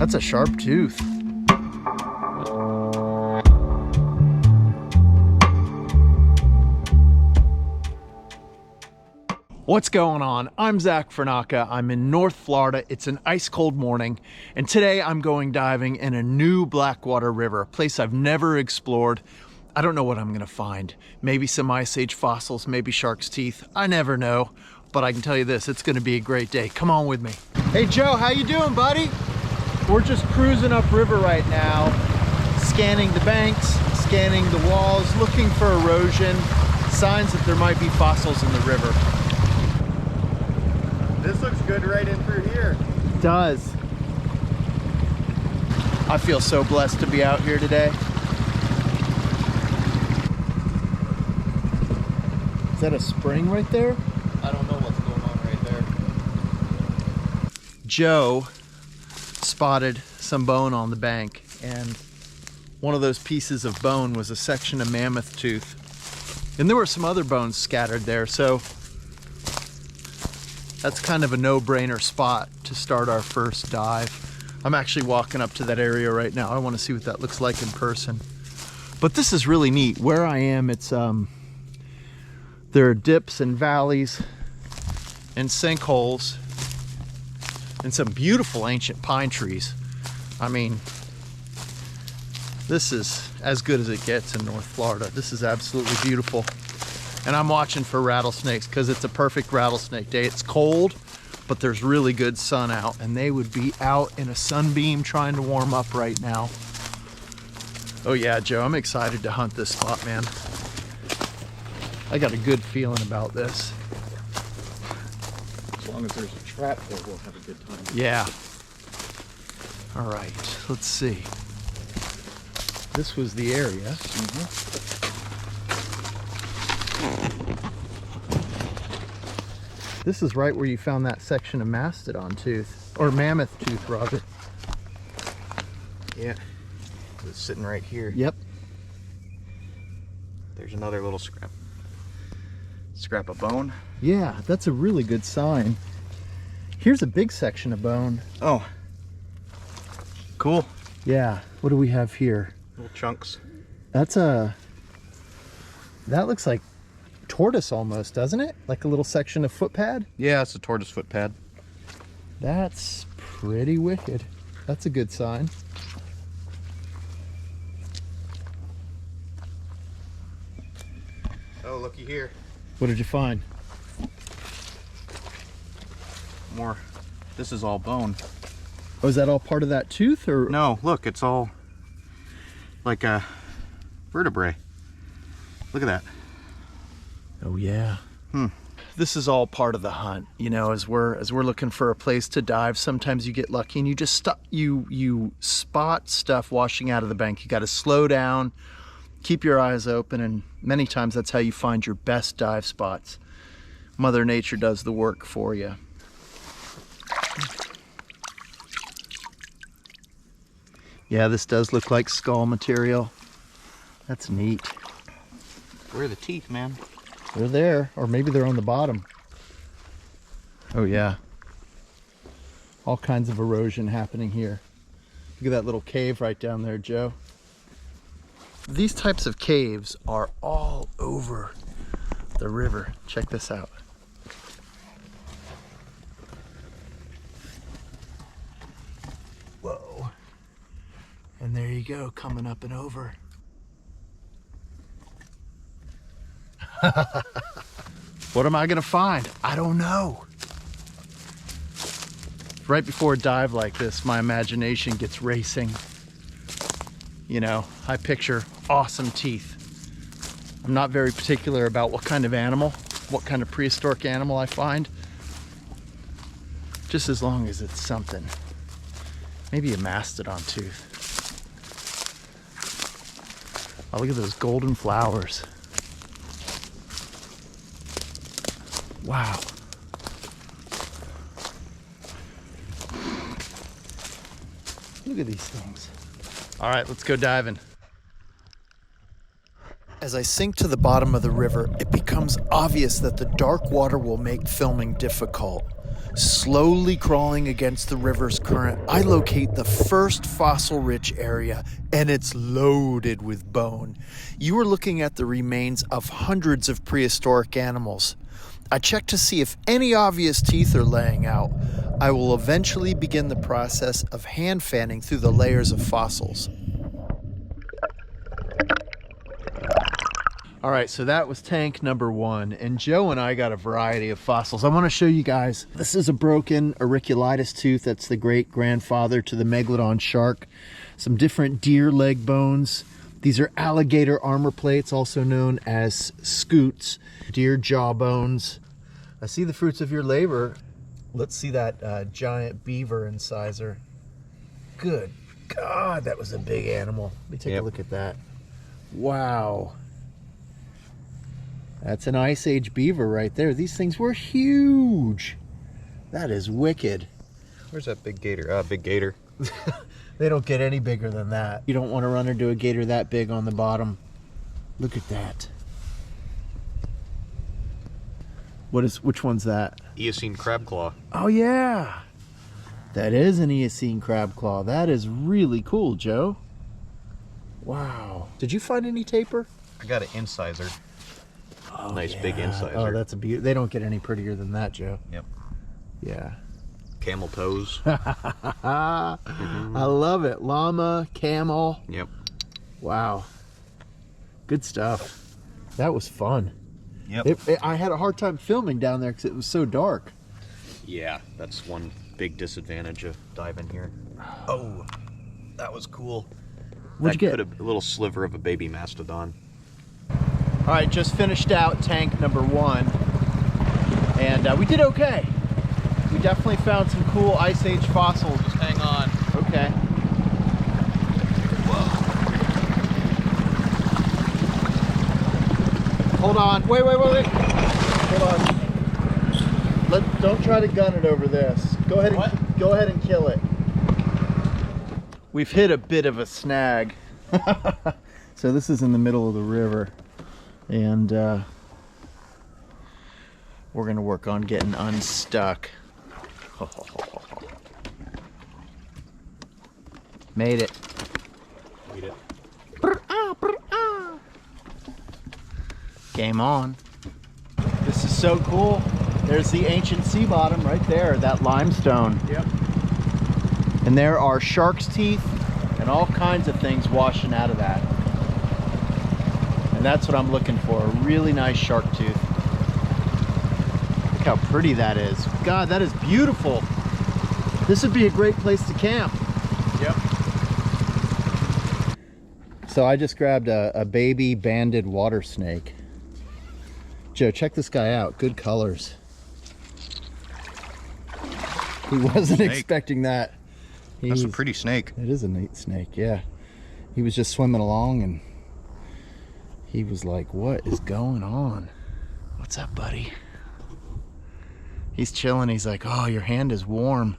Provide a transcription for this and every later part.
That's a sharp tooth. What's going on? I'm Zach Fernaka. I'm in North Florida. It's an ice cold morning, and today I'm going diving in a new Blackwater river, a place I've never explored. I don't know what I'm gonna find. Maybe some ice age fossils, maybe shark's teeth. I never know, but I can tell you this, it's gonna be a great day. Come on with me. Hey Joe, how you doing, buddy? We're just cruising upriver right now, scanning the banks, scanning the walls, looking for erosion, signs that there might be fossils in the river. This looks good right in through here. It does. I feel so blessed to be out here today. Is that a spring right there? I don't know what's going on right there. Joe spotted some bone on the bank, and one of those pieces of bone was a section of mammoth tooth. And there were some other bones scattered there, so that's kind of a no-brainer spot to start our first dive. I'm actually walking up to that area right now. I want to see what that looks like in person. But this is really neat. Where I am, it's there are dips and valleys and sinkholes and some beautiful ancient pine trees. I mean, this is as good as it gets in North Florida. This is absolutely beautiful. And I'm watching for rattlesnakes because it's a perfect rattlesnake day. It's cold, but there's really good sun out, and they would be out in a sunbeam trying to warm up right now. Oh yeah, Joe, I'm excited to hunt this spot, man. I got a good feeling about this. As long as there's a trap there, we'll have a good time. Yeah. All right, let's see. This was the area. This is right where you found that section of Mastodon tooth, or mammoth tooth, rather. Yeah, it's sitting right here. Yep. There's another little scrap of bone. Yeah, that's a really good sign. Here's a big section of bone. Oh, cool. Yeah, what do we have here? Little chunks. That looks like tortoise almost, doesn't it? Like a little section of foot pad? Yeah, it's a tortoise foot pad. That's pretty wicked. That's a good sign. Oh, looky here. What did you find? More. This is all bone. Oh, is that all part of that tooth, or? No, look, it's all like a vertebrae. Look at that. Oh yeah. This is all part of the hunt, you know. As we're looking for a place to dive, sometimes you get lucky and you just you spot stuff washing out of the bank. You got to slow down, keep your eyes open, and many times that's how you find your best dive spots. Mother Nature does the work for you. Yeah, this does look like skull material. That's neat. Where are the teeth, man? They're there, or maybe they're on the bottom. Oh yeah. All kinds of erosion happening here. Look at that little cave right down there, Joe. These types of caves are all over the river. Check this out. Whoa. And there you go, coming up and over. What am I gonna find? I don't know. Right before a dive like this, my imagination gets racing. You know, I picture awesome teeth. I'm not very particular about what kind of animal, what kind of prehistoric animal I find. Just as long as it's something. Maybe a mastodon tooth. Oh, look at those golden flowers. Wow. Look at these things. All right, let's go diving. As I sink to the bottom of the river, it becomes obvious that the dark water will make filming difficult. Slowly crawling against the river's current, I locate the first fossil-rich area, and it's loaded with bone. You are looking at the remains of hundreds of prehistoric animals. I check to see if any obvious teeth are laying out. I will eventually begin the process of hand fanning through the layers of fossils. All right, so that was tank number 1, and Joe and I got a variety of fossils. I want to show you guys. This is a broken auriculatus tooth. That's the great-grandfather to the Megalodon shark. Some different deer leg bones. These are alligator armor plates, also known as scutes. Deer jaw bones. I see the fruits of your labor. Let's see that giant beaver incisor. Good God, that was a big animal. Let me take a look at that. Wow. That's an Ice Age beaver right there. These things were huge. That is wicked. Where's that big gator? Big gator. They don't get any bigger than that. You don't want to run into a gator that big on the bottom. Look at that. Which one's that? Eocene crab claw. Oh yeah. That is an Eocene crab claw. That is really cool, Joe. Wow. Did you find any tapir? I got an incisor. Oh, nice big incisor. Oh, that's a beauty. They don't get any prettier than that, Joe. Yep. Yeah. Camel toes. I love it. Llama, camel. Yep. Wow. Good stuff. That was fun. Yep. I had a hard time filming down there because it was so dark. Yeah, that's one big disadvantage of diving here. Oh, that was cool. What'd you get? A little sliver of a baby mastodon. All right, just finished out tank number 1, and we did okay. We definitely found some cool Ice Age fossils. Just hang on. Okay. Whoa. Hold on. Wait. Hold on. Don't try to gun it over this. Go ahead and kill it. We've hit a bit of a snag. So this is in the middle of the river. And we're gonna work on getting unstuck. Made it. Made it. Game on. This is so cool. There's the ancient sea bottom right there, that limestone. Yep. And there are shark's teeth and all kinds of things washing out of that. And that's what I'm looking for, a really nice shark tooth. Look how pretty that is. God, that is beautiful. This would be a great place to camp. Yep. So I just grabbed a baby banded water snake. Joe, check this guy out. Good colors. He wasn't expecting that. That's a pretty snake. It is a neat snake, yeah. He was just swimming along and he was like, what is going on? What's up, buddy? He's chilling. He's like, oh, your hand is warm.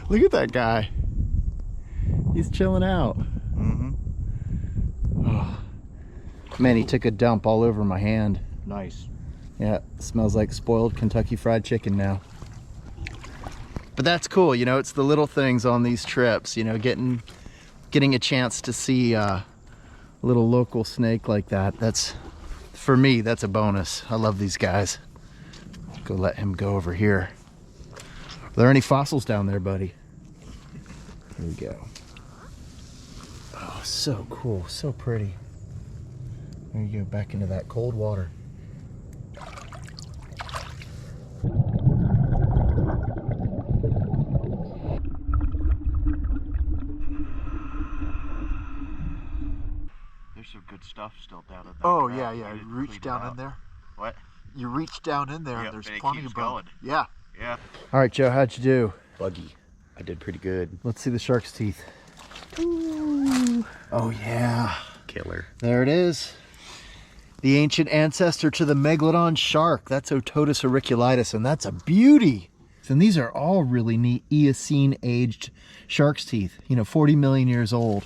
Look at that guy. He's chilling out. Oh. Man, he took a dump all over my hand. Nice. Yeah, smells like spoiled Kentucky Fried Chicken now. But that's cool, you know, it's the little things on these trips, you know, getting a chance to see a little local snake like that. That's, for me, that's a bonus. I love these guys. Go let him go over here. Are there any fossils down there, buddy? Here we go. Oh, so cool, so pretty. There you go, back into that cold water. There's some good stuff still down in there. Oh, yeah. You reach down in there. What? You reach down in there and there's plenty of bone. Yeah. Yeah. All right, Joe, how'd you do? Buggy. I did pretty good. Let's see the shark's teeth. Ooh. Oh, yeah. Killer. There it is. The ancient ancestor to the Megalodon shark. That's Ototus auriculatus, and that's a beauty. And these are all really neat Eocene aged shark's teeth, you know, 40 million years old.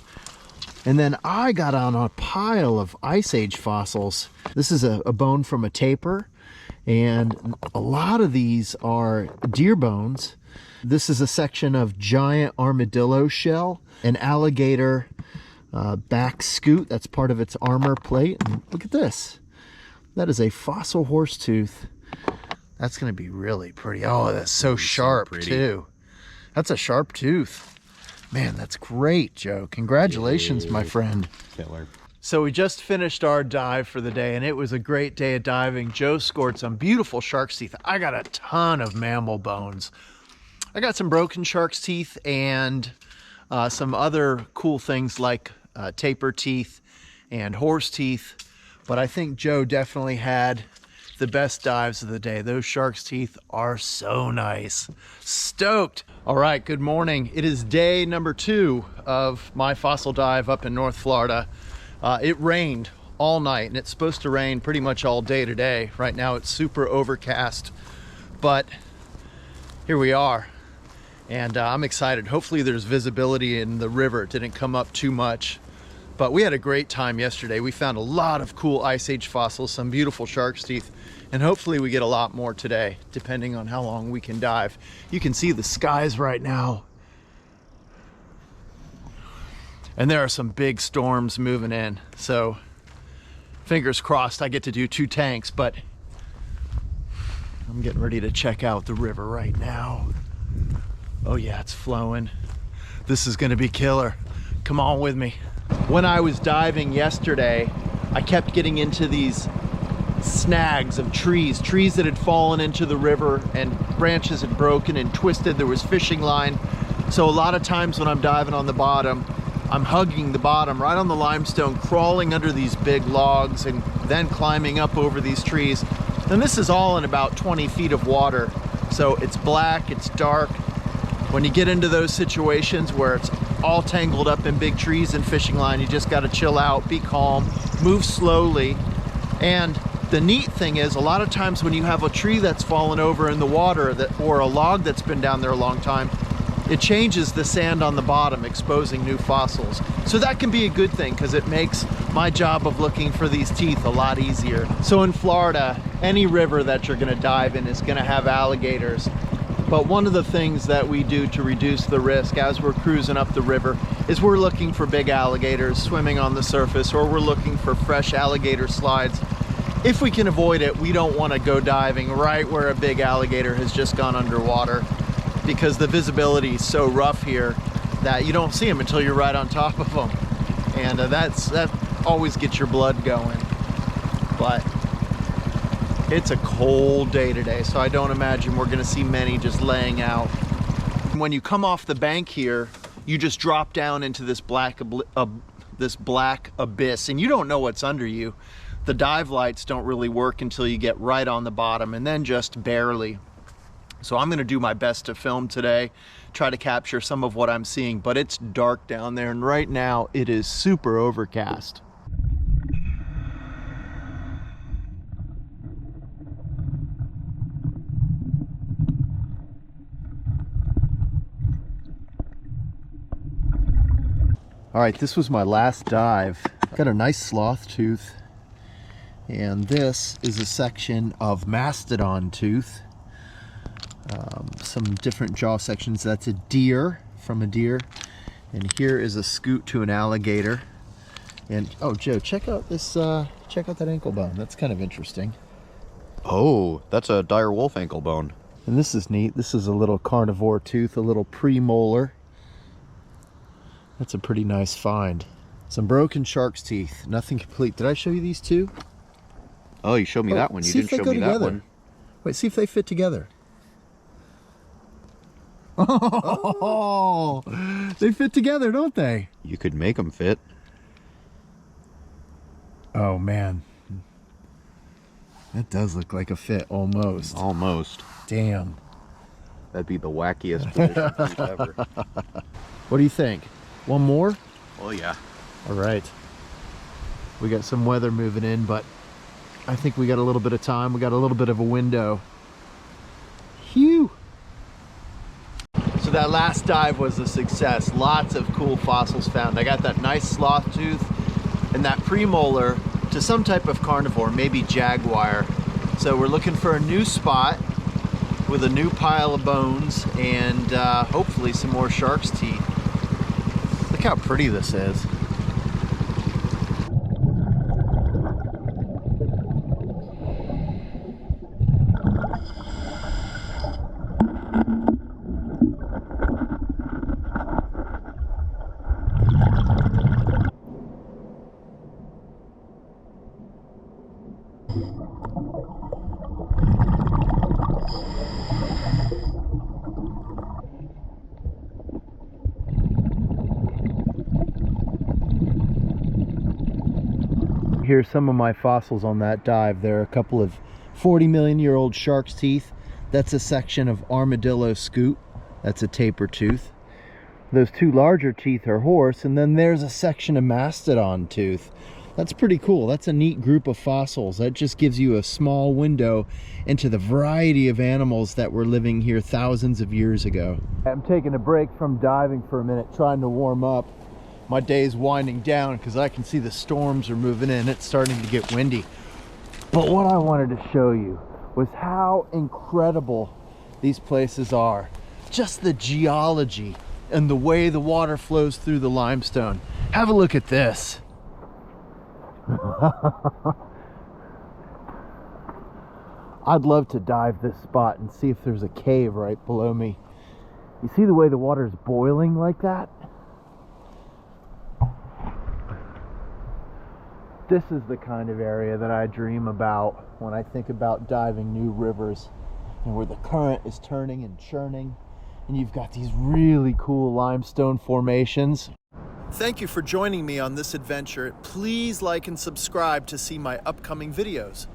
And then I got on a pile of Ice Age fossils. This is a bone from a tapir, and a lot of these are deer bones. This is a section of giant armadillo shell, an alligator back scoot. That's part of its armor plate. And look at this. That is a fossil horse tooth. That's going to be really pretty. Oh, that's so sharp too. That's a sharp tooth. Man, that's great, Joe. Congratulations, my friend. Killer. So we just finished our dive for the day, and it was a great day of diving. Joe scored some beautiful shark's teeth. I got a ton of mammal bones. I got some broken shark's teeth and some other cool things like tapir teeth and horse teeth. But I think Joe definitely had the best dives of the day. Those shark's teeth are so nice. Stoked. All right, good morning. It is day number 2 of my fossil dive up in North Florida. It rained all night, and it's supposed to rain pretty much all day today. Right now it's super overcast, but here we are. And I'm excited. Hopefully there's visibility in the river. It didn't come up too much. But we had a great time yesterday. We found a lot of cool Ice Age fossils, some beautiful shark's teeth, and hopefully we get a lot more today, depending on how long we can dive. You can see the skies right now. And there are some big storms moving in. So fingers crossed I get to do 2 tanks, but I'm getting ready to check out the river right now. Oh yeah, it's flowing. This is gonna be killer. Come on with me. When I was diving yesterday, I kept getting into these snags of trees that had fallen into the river, and branches had broken and twisted. There was fishing line. So a lot of times when I'm diving on the bottom, I'm hugging the bottom right on the limestone, crawling under these big logs and then climbing up over these trees. And this is all in about 20 feet of water. So it's black, it's dark. When you get into those situations where it's all tangled up in big trees and fishing line, you just got to chill out, be calm, move slowly. And the neat thing is, a lot of times when you have a tree that's fallen over in the water or a log that's been down there a long time, it changes the sand on the bottom, exposing new fossils. So that can be a good thing because it makes my job of looking for these teeth a lot easier. So in Florida, any river that you're going to dive in is going to have alligators. But one of the things that we do to reduce the risk as we're cruising up the river is we're looking for big alligators swimming on the surface, or we're looking for fresh alligator slides. If we can avoid it, we don't want to go diving right where a big alligator has just gone underwater, because the visibility is so rough here that you don't see them until you're right on top of them. And that always gets your blood going. But it's a cold day today, so I don't imagine we're gonna see many just laying out. When you come off the bank here, you just drop down into this black abyss, and you don't know what's under you. The dive lights don't really work until you get right on the bottom, and then just barely. So I'm gonna do my best to film today, try to capture some of what I'm seeing, but it's dark down there, and right now it is super overcast. All right, this was my last dive. Got a nice sloth tooth, and this is a section of Mastodon tooth. Some different jaw sections. That's a deer, from a deer, and here is a scoot to an alligator. And oh, Joe, check out this. Check out that ankle bone. That's kind of interesting. Oh, that's a dire wolf ankle bone. And this is neat. This is a little carnivore tooth, a little premolar. That's a pretty nice find. Some broken shark's teeth. Nothing complete. Did I show you these two? Oh, you showed me that one. You didn't show me that one. Wait, see if they fit together. Oh, they fit together, don't they? You could make them fit. Oh, man. That does look like a fit, almost. Almost. Damn. That'd be the wackiest position ever. What do you think? One more? Oh, yeah. All right. We got some weather moving in, but I think we got a little bit of time. We got a little bit of a window. Phew. So So that last dive was a success. Lots of cool fossils found. I got that nice sloth tooth and that premolar to some type of carnivore, maybe jaguar. So we're looking for a new spot with a new pile of bones and hopefully some more shark's teeth. Look how pretty this is. Here's some of my fossils on that dive. There are a couple of 40-million-year-old shark's teeth. That's a section of armadillo scoop. That's a tapir tooth. Those two larger teeth are horse, and then there's a section of mastodon tooth. That's pretty cool. That's a neat group of fossils. That just gives you a small window into the variety of animals that were living here thousands of years ago. I'm taking a break from diving for a minute, trying to warm up. My day's winding down because I can see the storms are moving in. It's starting to get windy. But what I wanted to show you was how incredible these places are. Just the geology and the way the water flows through the limestone. Have a look at this. I'd love to dive this spot and see if there's a cave right below me. You see the way the water's boiling like that? This is the kind of area that I dream about when I think about diving new rivers, and where the current is turning and churning, and you've got these really cool limestone formations. Thank you for joining me on this adventure. Please like and subscribe to see my upcoming videos.